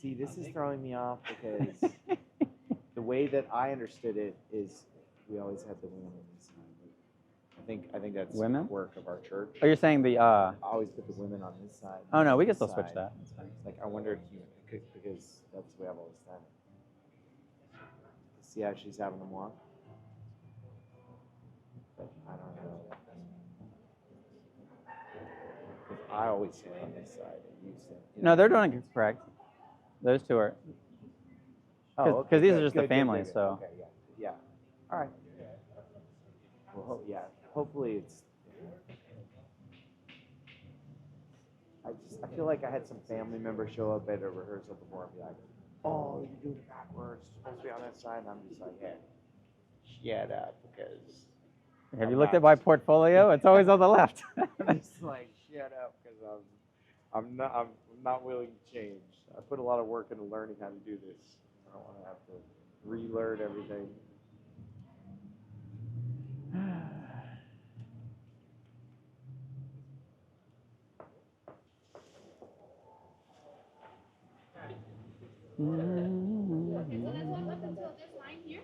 See, this is throwing me off because the way that I understood it is we always had the women on this side. I think that's Women? work of our church. Oh, you're saying the I always put the women on this side. Oh no, we can this still switch side. that. That's fine. Like I wonder if you could, because that's the way I've always done it. See how she's having them walk? But I don't know. Because I always stand on this side and you stand. No, they're doing it correct. Those two are. Because these are just the families, so. Okay, yeah. All right. Well, yeah. Hopefully it's. I feel like I had some family members show up at a rehearsal before and be like, "Oh, you're doing it backwards. It's supposed to be on that side," and I'm just like, "Hey, shut up," because. Have you looked at my portfolio? It's always on the left. It's like shut up because I'm not willing to change. I put a lot of work into learning how to do this. I don't want to have to relearn everything. Okay, so let's walk up until this line here,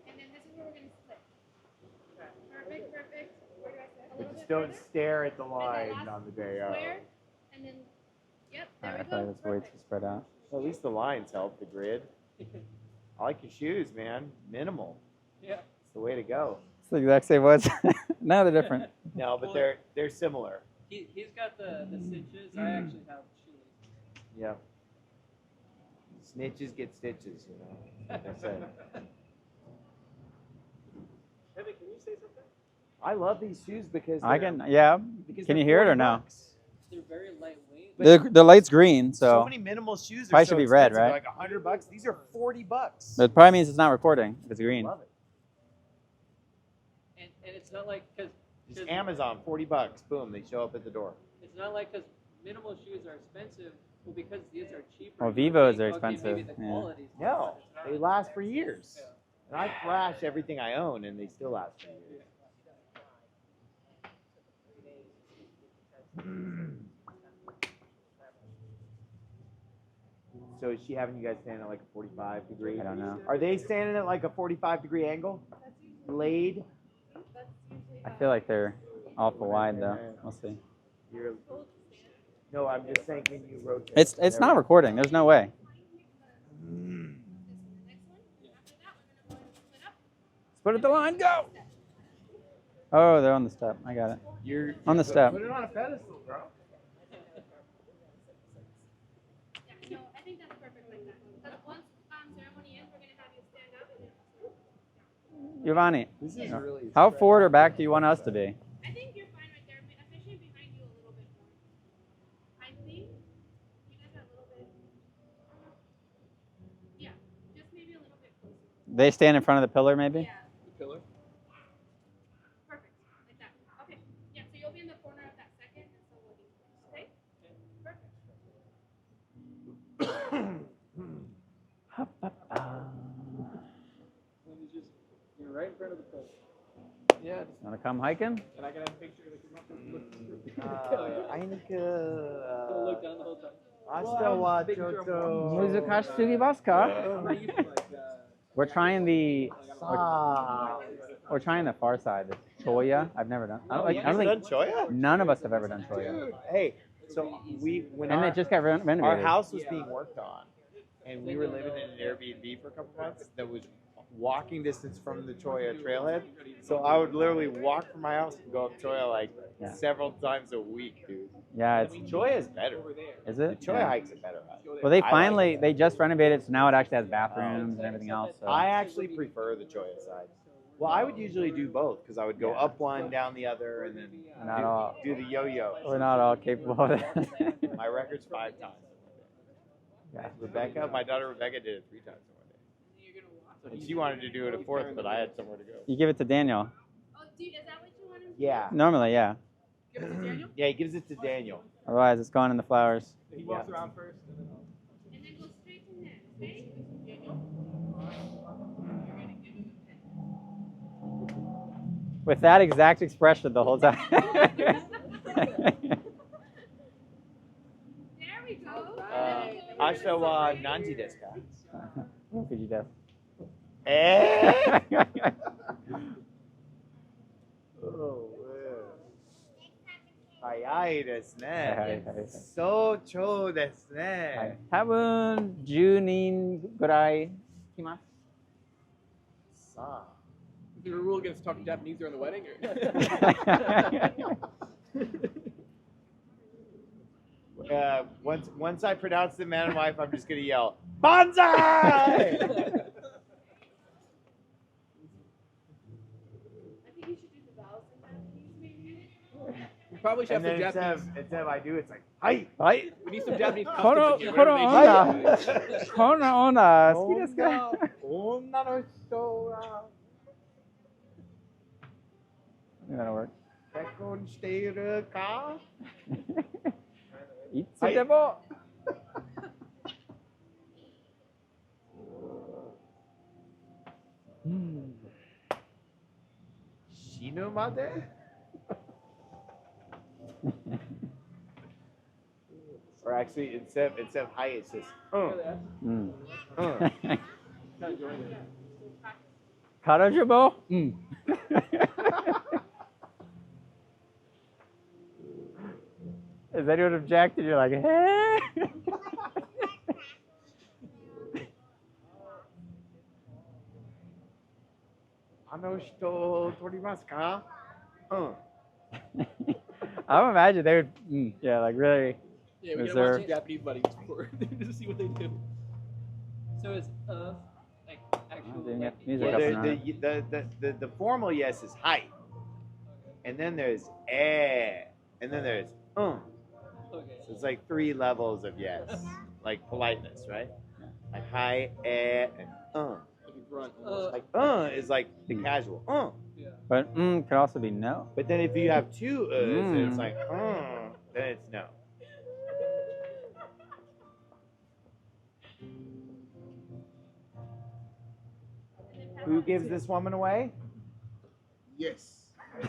and then this is where we're going to split. Perfect. Where do I sit? A little bit Don't further. stare at the line on the day of. Square, and then, yep, there I we thought go. that's way too spread out. Well, at least the lines help the grid. I like your shoes, man. Minimal. Yeah. It's the way to go. It's the exact same ones. No, they're different. No, but they're similar. He's got the stitches. I actually have shoelaces. Yep. Snitches get stitches, you know. Like I said. Evan, can you say something? I love these shoes because I can, yeah. because Can they're you hear it or $40 no? bucks. They're very lightweight. The light's green, So so many minimal shoes are Probably so should be red, expensive, right? Like $100. These are $40. that probably means it's not recording if it's green. Love it. And it's not like because Just Amazon, $40. Boom, they show up at the door. it's not like because minimal shoes are expensive. Well, because these are cheaper. Well, you would Vivos think, are okay, maybe expensive, the yeah. quality's No, not. It's they not. last for years. Yeah. And I thrash everything I own, and they still last for years. So is she having you guys stand at like a 45 degree? I don't know. Are they standing at like a 45-degree angle? Blade? I feel like they're awful wide though. We'll see. No, I'm just saying when you rotate. It's not recording. There's no way. Split at the line. Go. Oh, they're on the step. I got it. You're On the step. Put it on a pedestal, bro. No, I think that's perfect like that. Because once ceremony ends, we're going to have you stand up and then. Giovanni, This is really. how forward or back do you want us to be? I think you're fine right there, especially behind you a little bit more. I think you guys are a little bit. Yeah, just maybe a little bit closer. They stand in front of the pillar, maybe? Yeah, The pillar. perfect. Like that. Okay. Yeah, so you'll be in the corner of that second, and so we'll be close. Okay? Perfect. Let me just. You're right in front of the pillar. Yeah. Want to come hiking? And I can have a picture of the look through. Einige. Don't look down the whole time. Hasta wa I'm not used to like. We're trying the Stop. we're trying the far side, the Choya. I've never done. I don't You think done Choya? none of us have ever done Choya. Dude, hey, so when And it just got renovated. our house was being worked on, and we were living in an Airbnb for a couple months that was walking distance from the Choya trailhead. So I would literally walk from my house and go up Choya like Yeah. several times a week, dude. Yeah, it's Choya is better. is The it? Choya Yeah. hikes are better. Well, they I like finally it. they just renovated, so now it actually has bathrooms and everything else. So. I actually prefer the Choya side. Well, I would usually do both because I would go Yeah. up one, down the other, and then Not all. do the yo-yo. We're not all capable of it. My record's 5 times. Yeah. Rebecca, my daughter Rebecca did it 3 times in one day. And she wanted to do it a 4th, but I had somewhere to go. You give it to Daniel. Oh, is that what you want to do? Yeah. Normally, yeah. Give it to Daniel? Yeah, he gives it to Daniel. Otherwise, it's gone in the flowers. He walks around first. And then go straight to him, okay? Daniel? You're going to give him a pen. With that exact expression the whole time. There we go. Ashe 人は何時ですか6時です。早いですね。はい。早朝ですはいね。多分10人ぐらい来ます。さあ。Is there a rule against talking Japanese during the wedding? Or? Once I pronounce the man and wife, I'm just gonna yell, Banzai! I think you should do the vowels in Japanese, maybe. We probably should And have then some Japanese. instead of I do, it's like, Hi! はい。 We need some Japanese この customs in here. この Whatever 女 they say. この女好きですか？女の人がThat'll work. 結婚しているかいつでも。死ぬまで Or actually, instead of hi, it says, うん。 Not enjoying it. 彼女も。うん。Is anyone objected? You're like, hey. あの人取りますか I would imagine they would, yeah, like really. Yeah, we Is gotta watch there- some Japanese weddings before to see what they do. So is like actual doing like it. Music Well, up the, and the formal yes is hi. And then there's eh. And then there's Okay. So it's like 3 levels of yes. Like politeness, right? Like hi, eh, and Like a grunt. Like is like the casual Yeah. But could also be no. But then if you have 2 then it's like then it's no. Who gives this woman away? Yes. You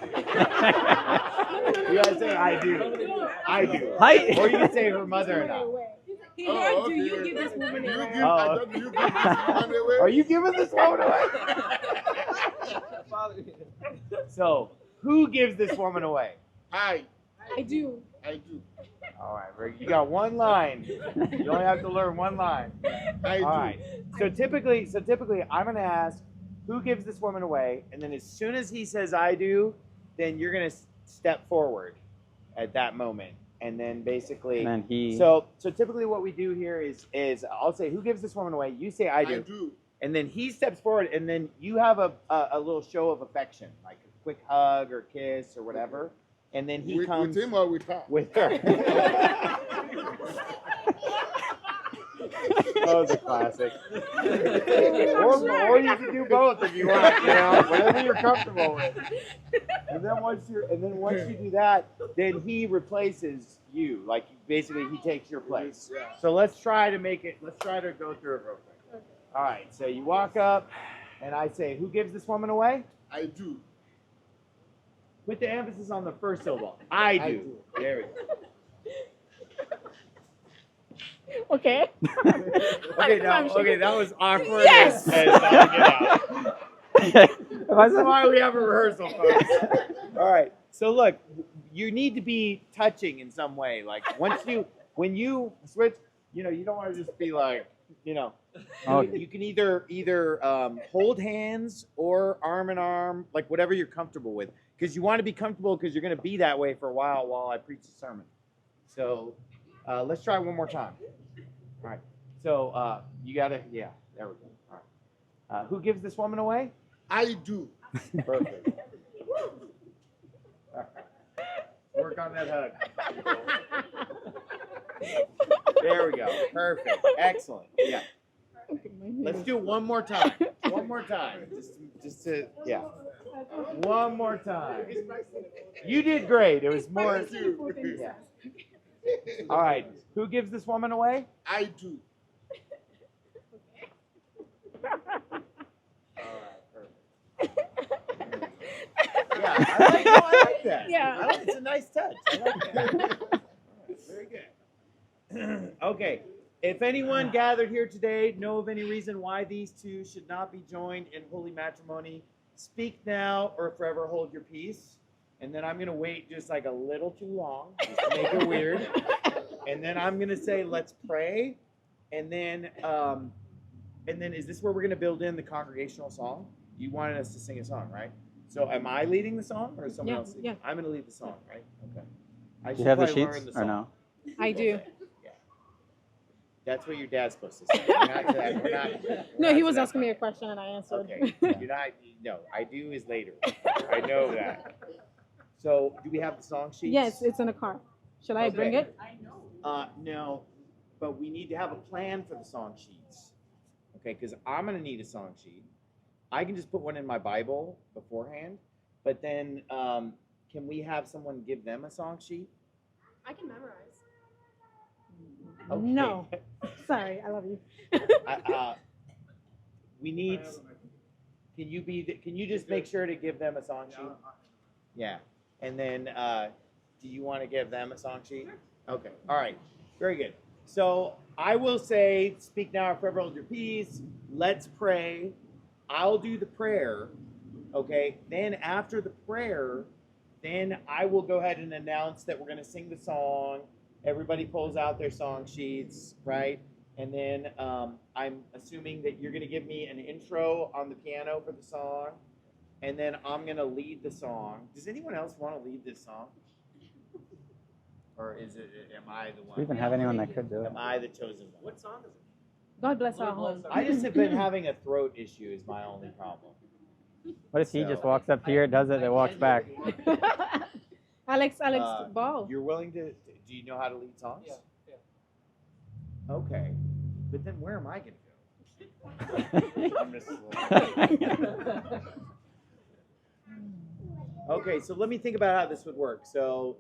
guys say I do. I do. Hi. Or you can say her mother-in-law. He Oh, had okay. to. You give this woman You a give, right. I thought you give this woman away. Are you giving this woman away? So, who gives this woman away? I do. do. All right, Rick, you got 1 line. You only have to learn 1 line. I do. All right. So typically, I'm gonna ask, who gives this woman away, and then as soon as he says I do, then you're gonna step forward at that moment, and then basically. And then he. So typically, what we do here is I'll say, who gives this woman away? You say I do. I do. And then he steps forward, and then you have a little show of affection, like a quick hug or kiss or whatever. And then he comes with him or with her? with her. That was a classic. Or you can do both if you want, whatever you're comfortable with. And then once you do that, then he replaces you. Like basically he takes your place. So let's try to go through it real quick. All right, so you walk up, and I say, who gives this woman away? I do. Put the emphasis on the first syllable. I do. There we go. Okay. Okay, that was awkward. Yes! As all get out. That's why we have a rehearsal, folks. All right, so look, you need to be touching in some way. Like when you switch, you don't want to just be like, Okay. You can either hold hands or arm in arm, like whatever you're comfortable with, because you want to be comfortable because you're going to be that way for a while I preach the sermon. So let's try one more time. All right. So you got to, there we go. All right. Who gives this woman away? I do. Perfect. All right. Work on that hug. There we go. Perfect. Excellent. Yeah. Let's do it one more time. One more time. Just to, one more time. You did great. It was more. Yeah. All right. Who gives this woman away? I do. All right. Perfect. Yeah, I like that. Yeah. It's a nice touch. I like that. All right, very good. Okay. If anyone gathered here today know of any reason why these two should not be joined in holy matrimony, speak now or forever hold your peace. And then I'm going to wait just like a little too long, just to make it weird. And then I'm going to say, let's pray. And then is this where we're going to build in the congregational song? You wanted us to sing a song, right? So am I leading the song or is someone else leading? Yeah. I'm going to lead the song, right? Okay. I Do should you have the probably sheets learn the or song. no? I do. That's what your dad's supposed to say. We're not No, to he was that asking me a part. question and I answered. Okay. You're not. No, I do is later. I know that. So, do we have the song sheets? Yes, it's in the car. Shall I bring it? No, but we need to have a plan for the song sheets. Okay, because I'm gonna need a song sheet. I can just put one in my Bible beforehand, but then can we have someone give them a song sheet? I can memorize. Okay. No. Sorry, I love you. We need. Can you just make sure to give them a song sheet? Yeah. And then, do you want to give them a song sheet? Okay. All right. Very good. So I will say, speak now or forever hold your peace. Let's pray. I'll do the prayer. Okay. Then after the prayer, then I will go ahead and announce that we're going to sing the song. Everybody pulls out their song sheets, right? And then I'm assuming that you're going to give me an intro on the piano for the song. And then I'm going to lead the song. Does anyone else want to lead this song? Or am I the one? Do we even have anyone that could do it? Am I the chosen one? What song is it? God bless our home. I just have been having a throat issue is my only problem. What if he just walks up here, does it, then walks back? Alex, ball. You're willing to, do you know how to lead songs? Yeah. Okay. But then where am I going to go? I'm just Okay, so let me think about how this would work. So,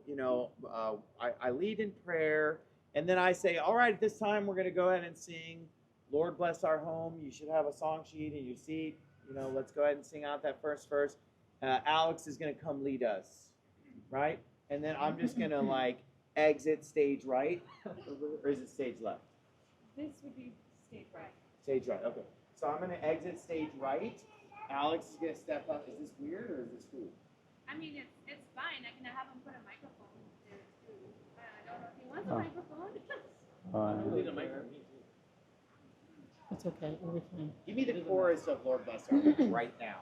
I lead in prayer, and then I say, all right, at this time we're going to go ahead and sing, Lord Bless Our Home. You should have a song sheet in your seat. Let's go ahead and sing out that first verse. Alex is going to come lead us, right? And then I'm just going to, exit stage right, or is it stage left? This would be stage right. Stage right, okay. So I'm going to exit stage right. Alex is going to step up. Is this weird or is this cool? I mean, it's fine. I can have him put a microphone there too. I don't know if he wants a microphone. You need a microphone. It's okay. We'll be fine. Give me the chorus of Lord Bless Our Home right now.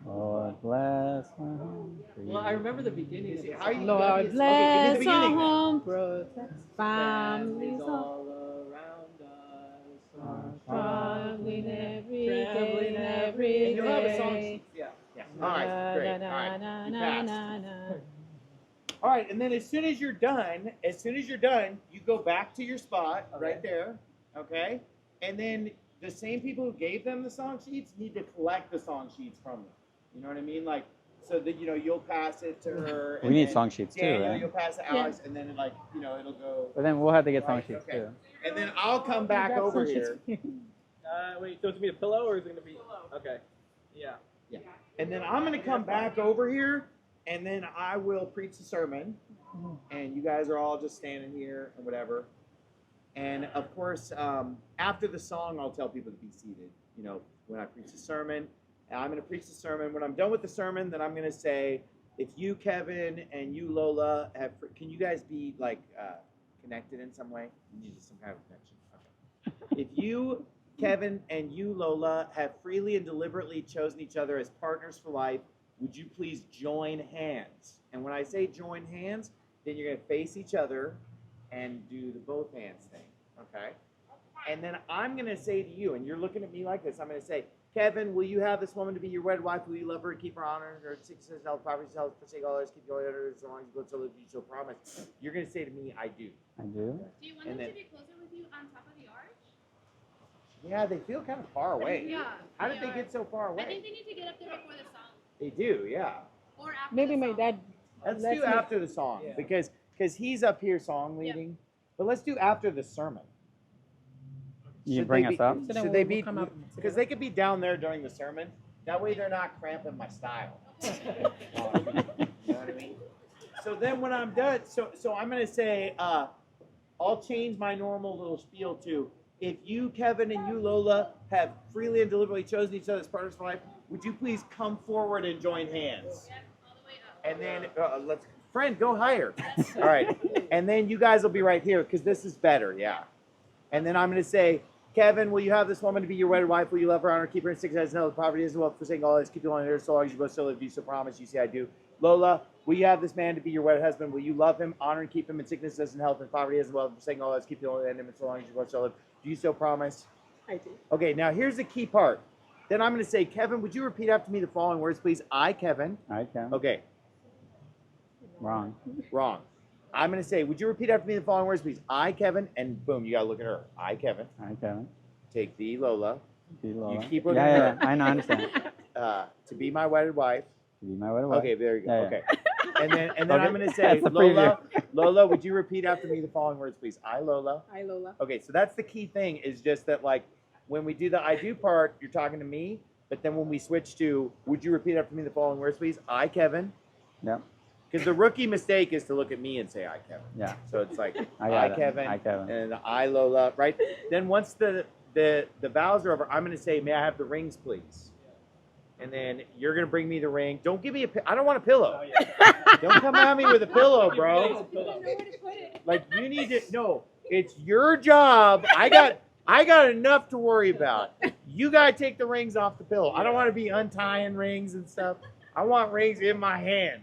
Lord bless our home. Well, I remember the beginning. Is Of it- the how you- song. Lord Okay, give me the bless our beginning then. home, protect families Families all all around us. traveling every Traveling day, every And you'll have a song day. sheet. Yeah. Yeah. All right, great. All Na, right, na, you na, passed. na, na. All right, and then as soon as you're done, you go back to your spot right there, okay? And then the same people who gave them the song sheets need to collect the song sheets from them. You know what I mean? So that you'll pass it to her. We and need then song sheets too, Daniel, right? you'll pass it to Alex, and then it'll go. But then we'll have to get song Right, sheets okay. too. And then I'll come back You got over some here, shit. Wait, so it's gonna be a pillow or is it gonna be? Okay. Yeah. and then I'm gonna come back over here, and then I will preach the sermon, and you guys are all just standing here and whatever. And of course, after the song, I'll tell people to be seated. When I preach the sermon, and I'm going to preach the sermon. When I'm done with the sermon, then I'm going to say, if you, Kevin, and you, Lola, can you guys be connected in some way? You need some kind of connection. Okay. If you, Kevin, and you, Lola, have freely and deliberately chosen each other as partners for life, would you please join hands? And when I say join hands, then you're going to face each other and do the both hands thing, okay? And then I'm going to say to you, and you're looking at me like this, I'm going to say, Kevin, will you have this woman to be your wedded wife? Will you love her, keep her honor, her success, health, property, health, forsake all others, keep going under so long as you go so live you shall promise? You're going to say to me, I do. I do. Do you want And them then- to be closer with you on top of the arch? Yeah, they feel kind of far away. Yeah. How did they are. get so far I think away? they need to get up there before the song. They do, yeah. Or after Maybe the my song. dad. Let's Let's do make- after the song Yeah. because he's up here song leading. But let's do after the sermon. You Should bring they us up? So then Should we'll- they we'll be? come up Because together. they could be down there during the sermon. That way they're not cramping my style. You know what I mean? So then when I'm done, so I'm going to say, I'll change my normal little spiel to, if you, Kevin, and you, Lola, have freely and deliberately chosen each other as partners for life, would you please come forward and join hands? All the way up. And then friend, go higher. All right. And then you guys will be right here because this is better, yeah. And then I'm going to say, Kevin, will you have this woman to be your wedded wife? Will you love her, honor, keep her in sickness, as no poverty is well, forsaking all this, keep you on here so long as you both still live, you so promise, you say I do. Lola, will you have this man to be your wedded husband? Will you love him, honor, and keep him in sickness, as in health, and poverty as well, forsaking all this, keep you on him so long as you both still live? Do you so promise? I do. Okay, now here's the key part. Then I'm going to say, Kevin, would you repeat after me the following words, please? I, Kevin. I can. Okay, Wrong. wrong. I'm going to say, would you repeat after me the following words, please? I, Kevin, and boom, you got to look at her. I, Kevin. I can. Take thee, Lola. Be Lola. You keep looking yeah, at yeah, her. I know, I understand. To be my wedded wife. To be my wedded wife. Okay, there you go. Yeah, Okay. And then Okay. I'm going to say, That's the Lola, preview. Lola, would you repeat after me the following words, please? I, Lola. Hi, Lola. Okay, so that's the key thing is just that, like, when we do the I do part, you're talking to me. But then when we switch to, would you repeat after me the following words, please? I, Kevin. Yep. Because the rookie mistake is to look at me and say, I, Kevin. Yeah. So it's like, I got it. Kevin. I, Kevin. And I, Lola, right? Then once the vows are over, I'm going to say, may I have the rings, please? And then you're going to bring me the ring. Don't give me I don't want a pillow. Don't come at me with a pillow, bro. You don't know where to put it. Like, you need to, no, it's your job. I got enough to worry about. You got to take the rings off the pillow. I don't want to be untying rings and stuff. I want rings in my hand.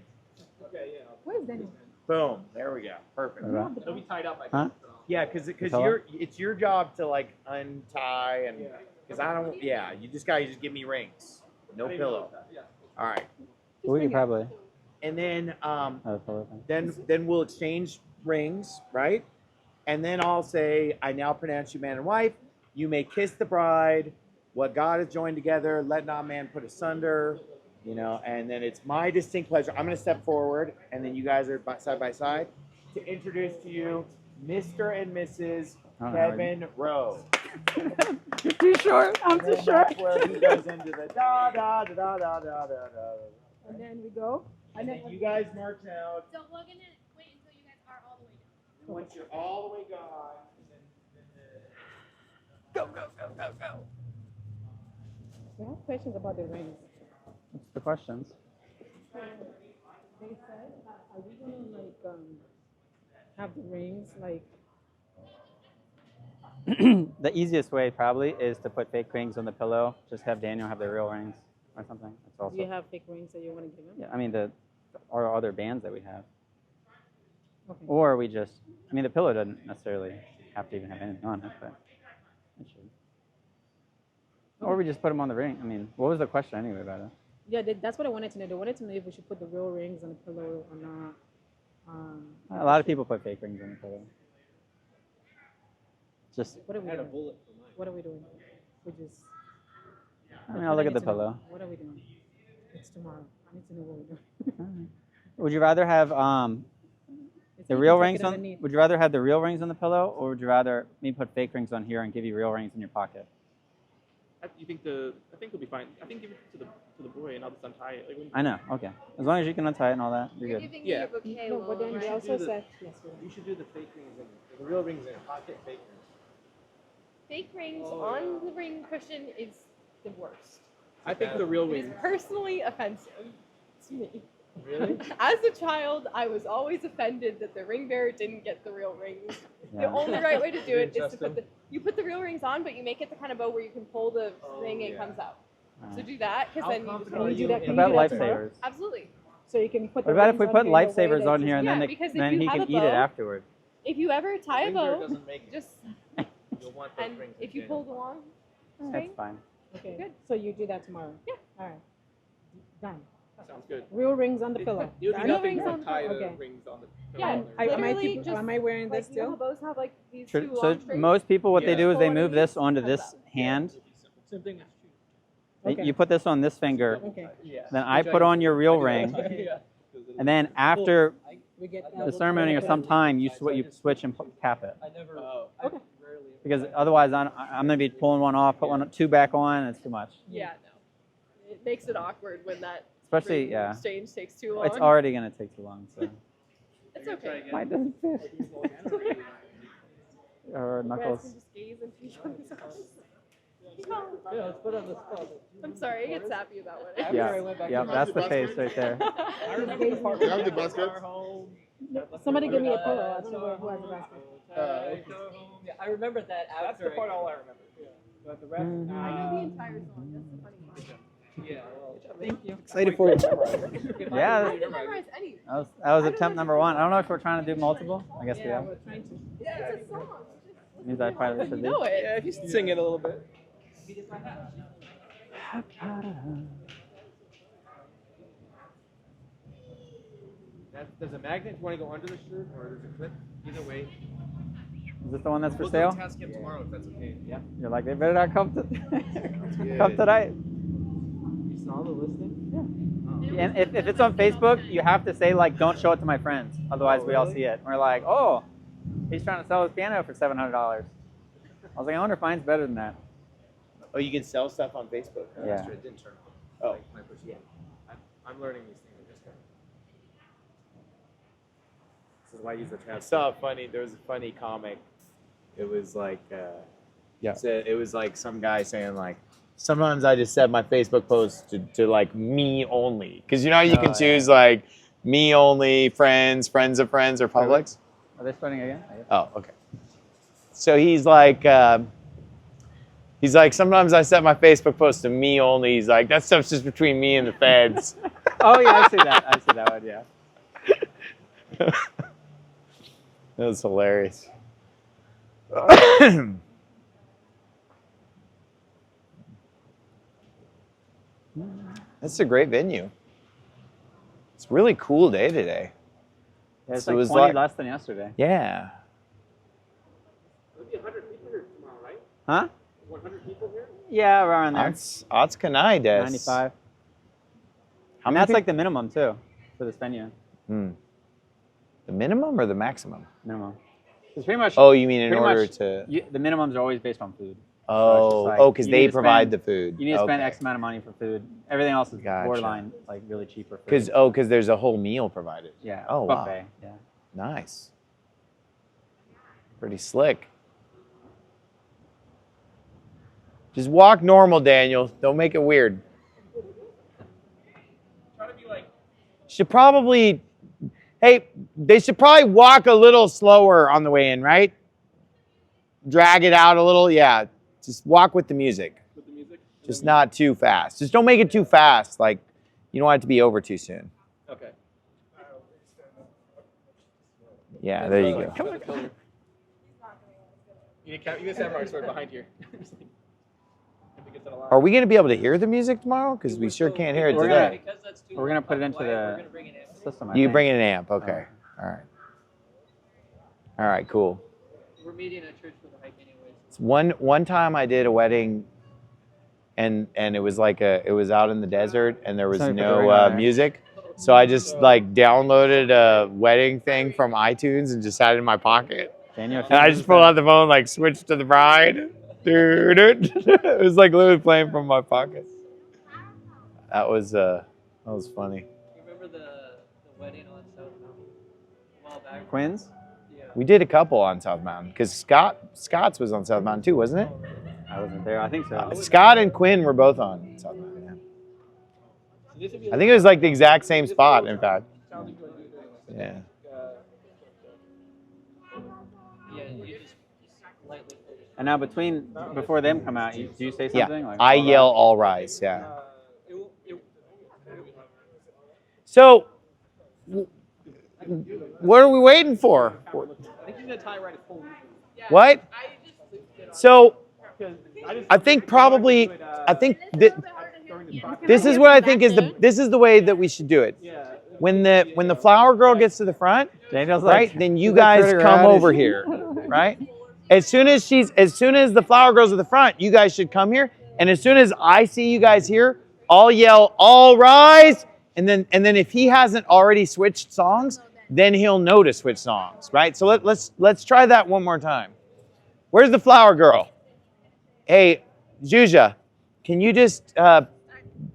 Okay, yeah. Where's Daniel? Boom. There we go. Perfect. What about- It'll be tied up. Huh? Yeah, because Pillow? it's your job to, like, untie and, because I don't, yeah, you just got to just give me rings. No pillow. Yeah. All right. We could probably And then, have a pillow thing. then we'll exchange rings, right? And then I'll say, I now pronounce you man and wife. You may kiss the bride. What God has joined together, let not man put asunder. You know, and then it's my distinct pleasure. I'm going to step forward, and then you guys are side by side to introduce to you Mr. and Mrs. Oh, Kevin Rowe. You're too short. I'm And too then short. that's where he goes into the da da da da da da da da. And then we go. And then you guys march out. So we're gonna wait until you guys are all the way down. And once you're all the way gone, We have questions about the rings. What's the questions? They said, are we gonna like have the rings like? The easiest way probably is to put fake rings on the pillow. Just have Daniel have the real rings or something. That's also. Do you have fake rings that you want to give him? Yeah, I mean or other bands that we have. Okay. Or we just, I mean, the pillow doesn't necessarily have to even have anything on it, but it should. Or we just put them on the ring. I mean, what was the question anyway about it? Yeah, that's what I wanted to know. They wanted to know if we should put the real rings on the pillow or not. A lot of people put fake rings on the pillow. Just, What are we I had a doing? bullet for mine. What are we doing? We just. I mean, I'll look at the pillow. What are we doing? It's tomorrow. I need to know what we're doing. Alright. Would you rather have the real rings on? Would you rather have the real rings on the pillow, or would you rather me put fake rings on here and give you real rings in your pocket? I think it'll be fine. I think give it to the boy and I'll just untie it. Like, when, I know. Okay. As long as you can untie it and all that, you're You're good. giving Yeah. me a bouquet, No, but Lola, then they right? also do the- said yes. we are. you should do the fake rings the real rings in your pocket, fake rings. Fake rings Oh, on the ring cushion is the worst. I think the real It is ring. personally offensive to me. Really? As a child, I was always offended that the ring bearer didn't get the real rings. The Yeah. only right way to do it is to Adjust put you put the real rings on, but you make it the kind of bow where you can pull the thing and it yeah. comes out. Alright. So do that, because How then you confident Can are we do you that? What Can about you do that tomorrow? lifesavers? absolutely. So you can put. What the about if rings we on put here in a way lifesavers that on here and Yeah, then because if then you he have can a eat it bow- afterward? If you ever tie a Ring bearer bow, doesn't make it. just You'll want those and rings if you again. pull the long That's string, fine. Okay. Good. So you do that tomorrow. Yeah. All right. Done. Sounds good. Real rings on the It pillow. would be Done? nothing rings to on the tie the okay. rings on the Yeah, pillow. Am I literally just am I wearing this like you know how still? bows have like these So two long strings. most people, what they Yeah. do is they Pull one of move this these, onto comes this out. hand. Same thing as shoes. Okay. You put this on this finger. Okay. Yeah. Then I put on your real ring, Yeah. and then after We get the ceremony or some time, you switch and cap it. I never. Okay. Rarely. Because otherwise, I'm gonna be pulling one off, put two back on, and it's too much. Yeah, no. It makes it awkward when that Especially, ring yeah, exchange takes too long. it's already gonna take too long. So It's okay. mine doesn't fit. or You guys Knuckles. can just gaze into each other's eyes. Yeah, let's put on the spot. I'm sorry, I get sappy about what After Yeah. I went back Yeah, to that's the basket. face right there. I remember the part You have where the we basket? got home. Somebody give me a pillow. I don't know who has a basket. Yeah, I remember that after. That's the part all I remember. Yeah. But the rest, I know the entire song. That's the funny part. yeah. Well, thank you. Excited for it. Yeah. I didn't memorize anything. That was attempt number 1. I don't know if we're trying to do multiple. I guess we Yeah, are. we're trying to. It's a song. Means I probably should You do. know it. Yeah, if you sing it a little bit. Does a magnet want to go under the shirt or does it clip? Either way. Is this the one that's for sale? Task him tomorrow if that's okay. Yeah. You're like, they better not come to good. come tonight. You saw the listing? And if it's on Facebook, you have to say like, don't show it to my friends. Otherwise, we all see it. And we're like, oh, he's trying to sell his piano for $700. I was like, I wonder if mine's better than that. Oh, you can sell stuff on Facebook. Oh, Yeah. That's true. It didn't turn on. Oh, yeah. I'm learning these things. I just got. This is why I use the tab. I saw there was a funny comic. It was like, it was like some guy saying like, sometimes I just set my Facebook post to like me only. Because you know how you can choose like me only, friends of friends, or Publix? Are they starting again? Oh, okay. So he's like, sometimes I set my Facebook post to me only. He's like, that stuff's just between me and the feds. Oh yeah, I see that. I see that one. Yeah. That was hilarious. That's a great venue. It's a really cool day today. Yeah, it's So it like was 20 like- less than yesterday. Yeah. There'll be 100 people here tomorrow, right? Huh? 100 people here? Yeah, around there. That's canai des. 95. How And many that's like the minimum too for this venue. The minimum or the maximum? Minimum. It's pretty much. Oh, you mean in pretty order much, to? the minimums are always based on food. Oh, like, because you they need to provide spend- the food. You need to spend Okay. X amount of money for food. Everything else is Gotcha. borderline, like really cheaper. for Because food. there's a whole meal provided. Yeah. Oh, wow. buffet. Yeah. Nice. Pretty slick. Just walk normal, Daniel. Don't make it weird. Try to be like, Should probably, hey, they should probably walk a little slower on the way in, right? Drag it out a little, yeah. Just walk with the music. with the music. Just not too fast. Just don't make it too fast. Like, you don't want it to be over too soon. Okay. Yeah, there you go. You can stand right sort of behind here. I think it's an alarm. Are we going to be able to hear the music tomorrow? Because we sure can't hear it We're today. Because that's too We're gonna put it into quiet, we're the gonna bring it in. system. I You think. bring in an amp. Okay. All right. All right, cool. We're meeting at church for the hike anyways. One time I did a wedding, and it was like it was out in the desert, and there was Sorry for the no ring on there. music, so I just like downloaded a wedding thing from iTunes and just had it in my pocket, Daniel, and I just pulled out the phone, like switched to the bride, dude. It was like literally playing from my pocket. That was funny. You remember the wedding on South Mountain a while back? Quinns. Yeah. We did a couple on South Mountain because Scott's was on South Mountain too, wasn't it? I wasn't there. I think so. Scott and Quinn were both on South Mountain. Yeah. So this would be I think it was like the exact same spot, in fact. sounds like you wanna do it Yeah. anyway. Yeah, you just lightly focus. And now before them come out, do you say Yeah. something? Like, I all yell all rise. Yeah. It So, what are we waiting for? I think he's gonna tie right at full. What? So, I think probably, I think that this is what I think is the way that we should do it. When the flower girl gets to the front, Daniel's right? like, Then you "Is that guys turning come around? over here, right? As soon as the flower girl's at the front, you guys should come here. And as soon as I see you guys here, I'll yell, "All rise!" And then if he hasn't already switched songs, then he'll know to switch songs, right? So let's try that one more time. Where's the flower girl? Hey, Juja, can you just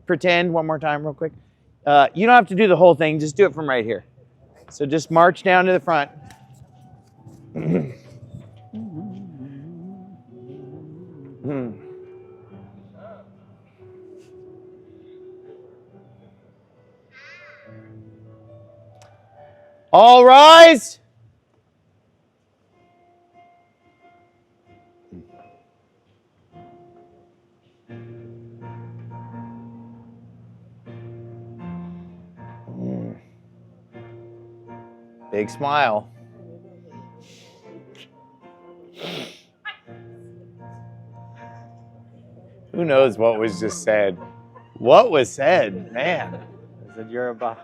pretend one more time real quick? You don't have to do the whole thing. Just do it from right here. So just march down to the front. Hmm. All rise. Big smile. Who knows what was just said? What was said? Man. Is it Yoruba?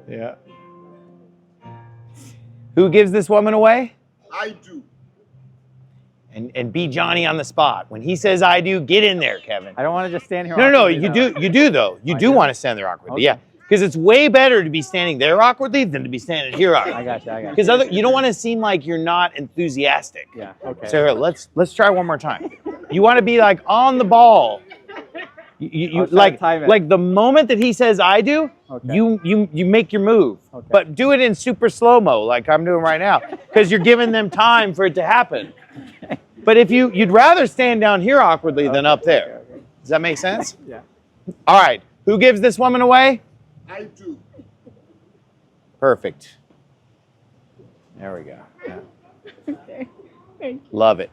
Yeah. Who gives this woman away? I do. And be Johnny on the spot. When he says I do, get in there, Kevin. I don't want to just stand here. No, awkwardly, you though. do. You do though. You I do do? want to stand there awkwardly. Okay. Yeah, because it's way better to be standing there awkwardly than to be standing here awkwardly. I got you. Because you don't want to seem like you're not enthusiastic. Yeah. Okay. So here, let's try one more time. You want to be like on the ball. You I'll try to time it. like the moment that he says I do, Okay. you make your move. Okay. But do it in super slow-mo like I'm doing right now, because you're giving them time for it to happen. But if you'd rather stand down here awkwardly than up there. Okay. Does that make sense? Yeah. All right. Who gives this woman away? I do. Perfect. There we go. Yeah. Okay. Thank you. Love it.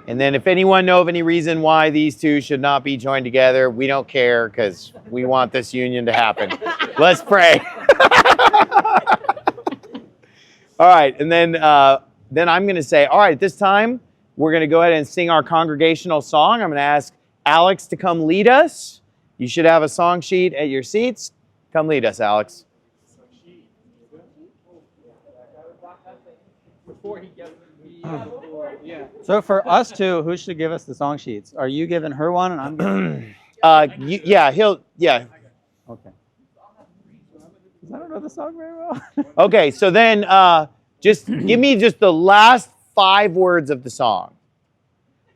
And then if anyone know of any reason why these two should not be joined together, we don't care because we want this union to happen. Let's pray. All right. And then I'm going to say, all right, this time we're going to go ahead and sing our congregational song. I'm going to ask Alex to come lead us. You should have a song sheet at your seats. Come lead us, Alex. Before he gets yeah. So for us two, who should give us the song sheets? Are you giving her one and I'm giving? Yeah. Okay. 'Cause I don't know the song very well. Okay, so then just give me just the last 5 words of the song.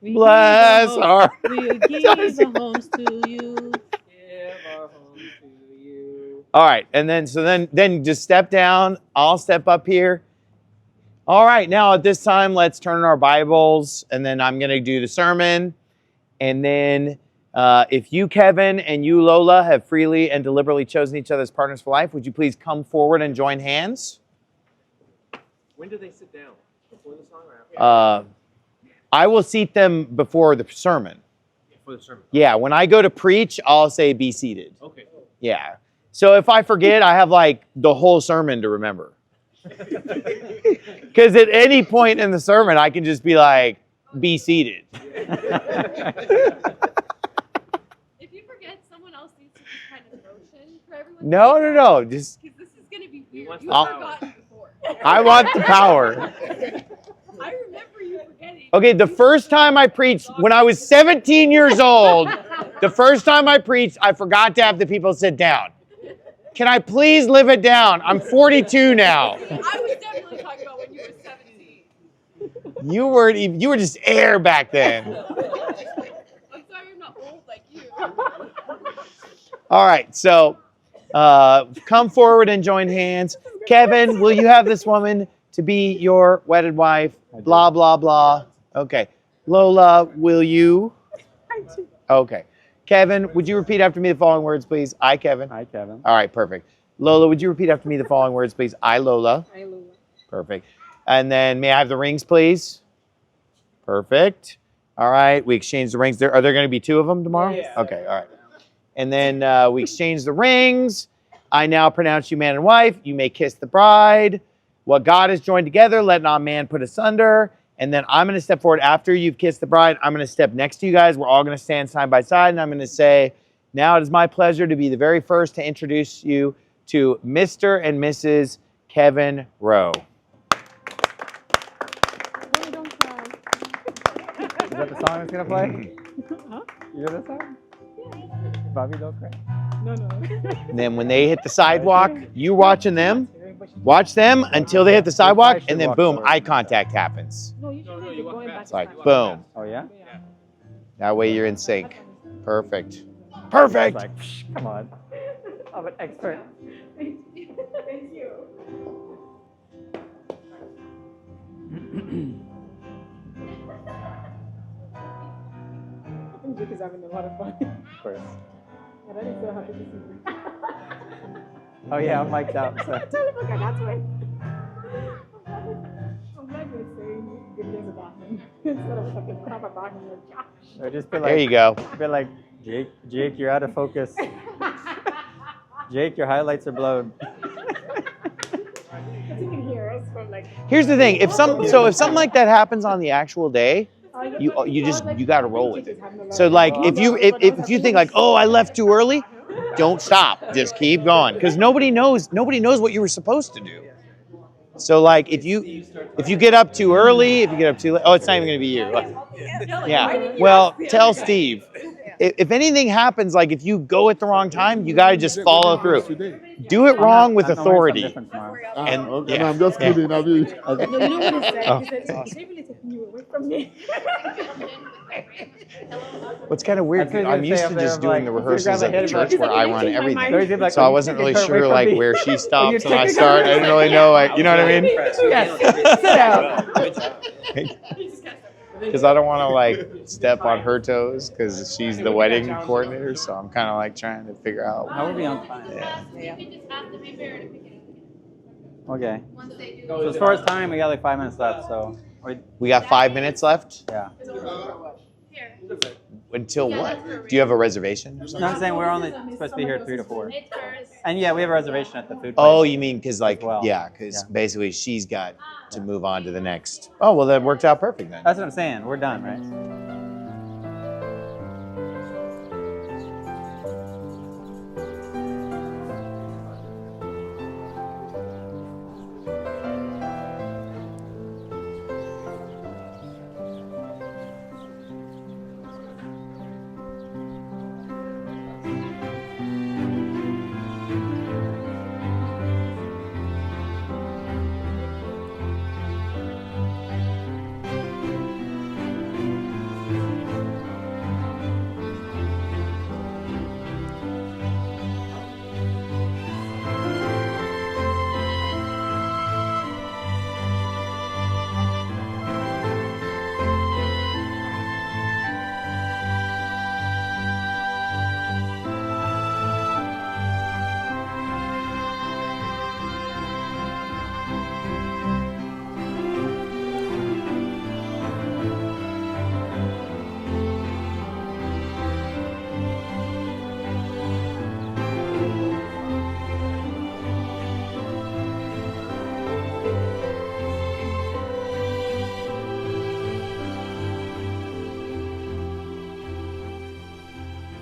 Bless our... We'll give our homes to you. Give our homes to you. All right, and then just step down. I'll step up here. All right, now at this time, let's turn our Bibles, and then I'm going to do the sermon. And then if you, Kevin, and you, Lola, have freely and deliberately chosen each other as partners for life, would you please come forward and join hands? When do they sit down? Before the song or after? I will seat them before the sermon. Before the sermon. Yeah, when I go to preach, I'll say be seated. Okay. Yeah. So if I forget, I have like the whole sermon to remember. Because at any point in the sermon, I can just be like, be seated. If you forget, someone else needs to be kind of motion for everyone. No. Just Because this is going to be weird. want You've I'll- forgotten before. I want the power. I remember you forgetting. Okay, the first time I preached, when I was 17 years old, the first time I preached, I forgot to have the people sit down. Can I please live it down? I'm 42 now. I was definitely talking about when you were 17. You were just air back then. I'm sorry I'm not old like you. All right, so come forward and join hands. Kevin, will you have this woman to be your wedded wife? Blah, blah, blah. Okay. Lola, will you? Okay. Kevin, would you repeat after me the following words, please? I, Kevin. Hi, Kevin. All right, perfect. Lola, would you repeat after me the following words, please? I, Lola. Hi, Lola. Perfect. And then may I have the rings, please? Perfect. All right, we exchange the rings. Are there going to be 2 of them tomorrow? Yeah. Okay, all right. And then we exchange the rings. I now pronounce you man and wife. You may kiss the bride. What God has joined together, let not man put asunder. And then I'm going to step forward after you've kissed the bride. I'm going to step next to you guys. We're all going to stand side by side. And I'm going to say, now it is my pleasure to be the very first to introduce you to Mr. and Mrs. Kevin Rowe. Boy, don't cry. Is that the song that's gonna play? Huh? You hear that song? Bobby, don't cry. No. And then when they hit the sidewalk, you watching them, watch them until they hit the sidewalk, and then boom, eye contact happens. No, you No, should you be walk going back. back. It's like, to boom. Oh yeah. That way you're in sync. Perfect. It's Perfect. like, come on. I'm an expert. Thank you. Jake is having a lot of fun. Of course. And I'm so happy to see you. Oh yeah, I'm mic'd up. So. I totally forgot that's why. I'm glad you're saying good things about him instead of talking crap about him like Josh. Or just be like, There you go. Be like, Jake, you're out of focus. Jake, your highlights are blown. Because you can hear us from like. Here's the thing: if something like that happens on the actual day, you got to roll with it. So like if you think like, oh, I left too early, don't stop. Just keep going, because nobody knows what you were supposed to do. So like if you get up too early, if you get up too late, oh, it's not even gonna be you. Yeah. Well, tell Steve. If anything happens, like if you go at the wrong time, you gotta just follow through. Do it wrong with authority. And Okay, no, I'm just kidding. I mean, No, you know what he said? Oh. He said, "Is really taking you away from me?" What's kind of weird, That's what I'm you used say to up there, just doing like, the if you rehearsals grab at a the head, church where I run everything. So I wasn't really sure like where she stops and I start. I didn't really know, like, you know what I mean? Yes. Sit down. Because I don't want to like step on her toes because she's the wedding coordinator. So I'm kind of like trying to figure out. I will be on time. Yeah. You can just ask them if they're to pick it up. Okay. Once they do. So as far as time, we got like 5 minutes left. So We got 5 minutes left. yeah. Here. Until what? Do you have a reservation or No, something? I'm saying we're only supposed to be here 3 to 4. It's hers. And yeah, we have a reservation at the food place. Oh, you mean because like, well. yeah, because Yeah. basically she's got to move on to the next. Oh, well, that worked out perfect then. That's what I'm saying. We're done, right?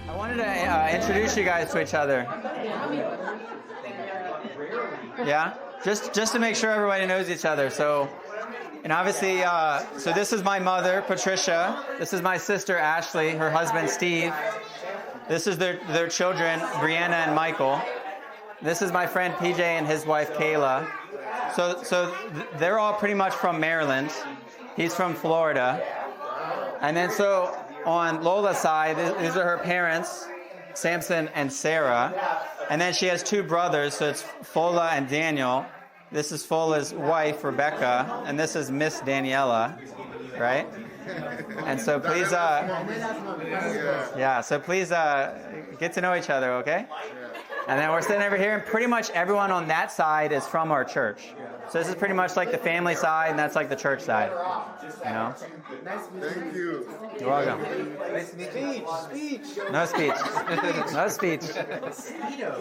I wanted to introduce you guys to each other. Yeah, just to make sure everybody knows each other. So, and obviously, so this is my mother, Patricia. This is my sister, Ashley. Her husband, Steve. This is their children, Brianna and Michael. This is my friend PJ and his wife Kayla. So they're all pretty much from Maryland. He's from Florida. And then so on Lola's side, these are her parents, Samson and Sarah. And then she has 2 brothers, so it's Fola and Daniel. This is Fola's wife, Rebecca, and this is Miss Daniela, right? And so please, get to know each other, okay? And then we're sitting over here, and pretty much everyone on that side is from our church. So this is pretty much like the family side, and that's like the church side. You know? thank you. You're welcome. No speech. No speech.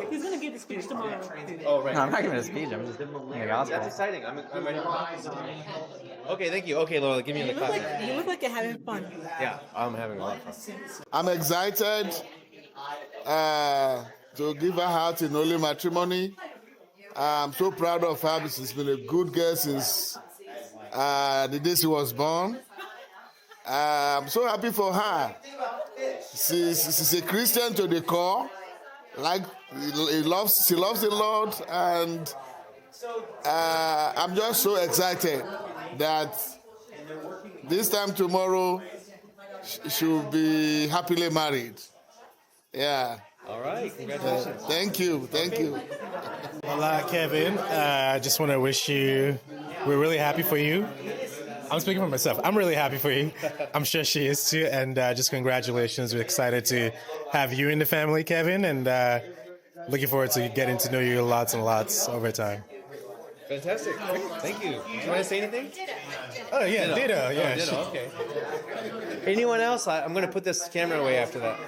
He's gonna give the speech tomorrow. Oh, right. No, I'm not giving a speech. I'm just giving the gospel. That's exciting. I'm ready. Okay, thank you. Okay, Lola, give me the clap. You look like you're having fun. Yeah, I'm having a lot of fun. I'm excited to give her out in holy matrimony. I'm so proud of her. She's been a good girl since the day she was born. I'm so happy for her. She's a Christian to the core. Like she loves the Lord, and I'm just so excited that this time tomorrow she'll be happily married. Yeah. All right, congratulations. Thank you. Hola, Kevin. I just want to wish you, we're really happy for you. I'm speaking for myself. I'm really happy for you. I'm sure she is too. And just congratulations. We're excited to have you in the family, Kevin. And looking forward to getting to know you lots and lots over time. Fantastic. Great. Thank you. Do you want to say anything? Oh, yeah, Ditto. Yeah. Ditto. Okay. Anyone else? I'm going to put this camera away after that.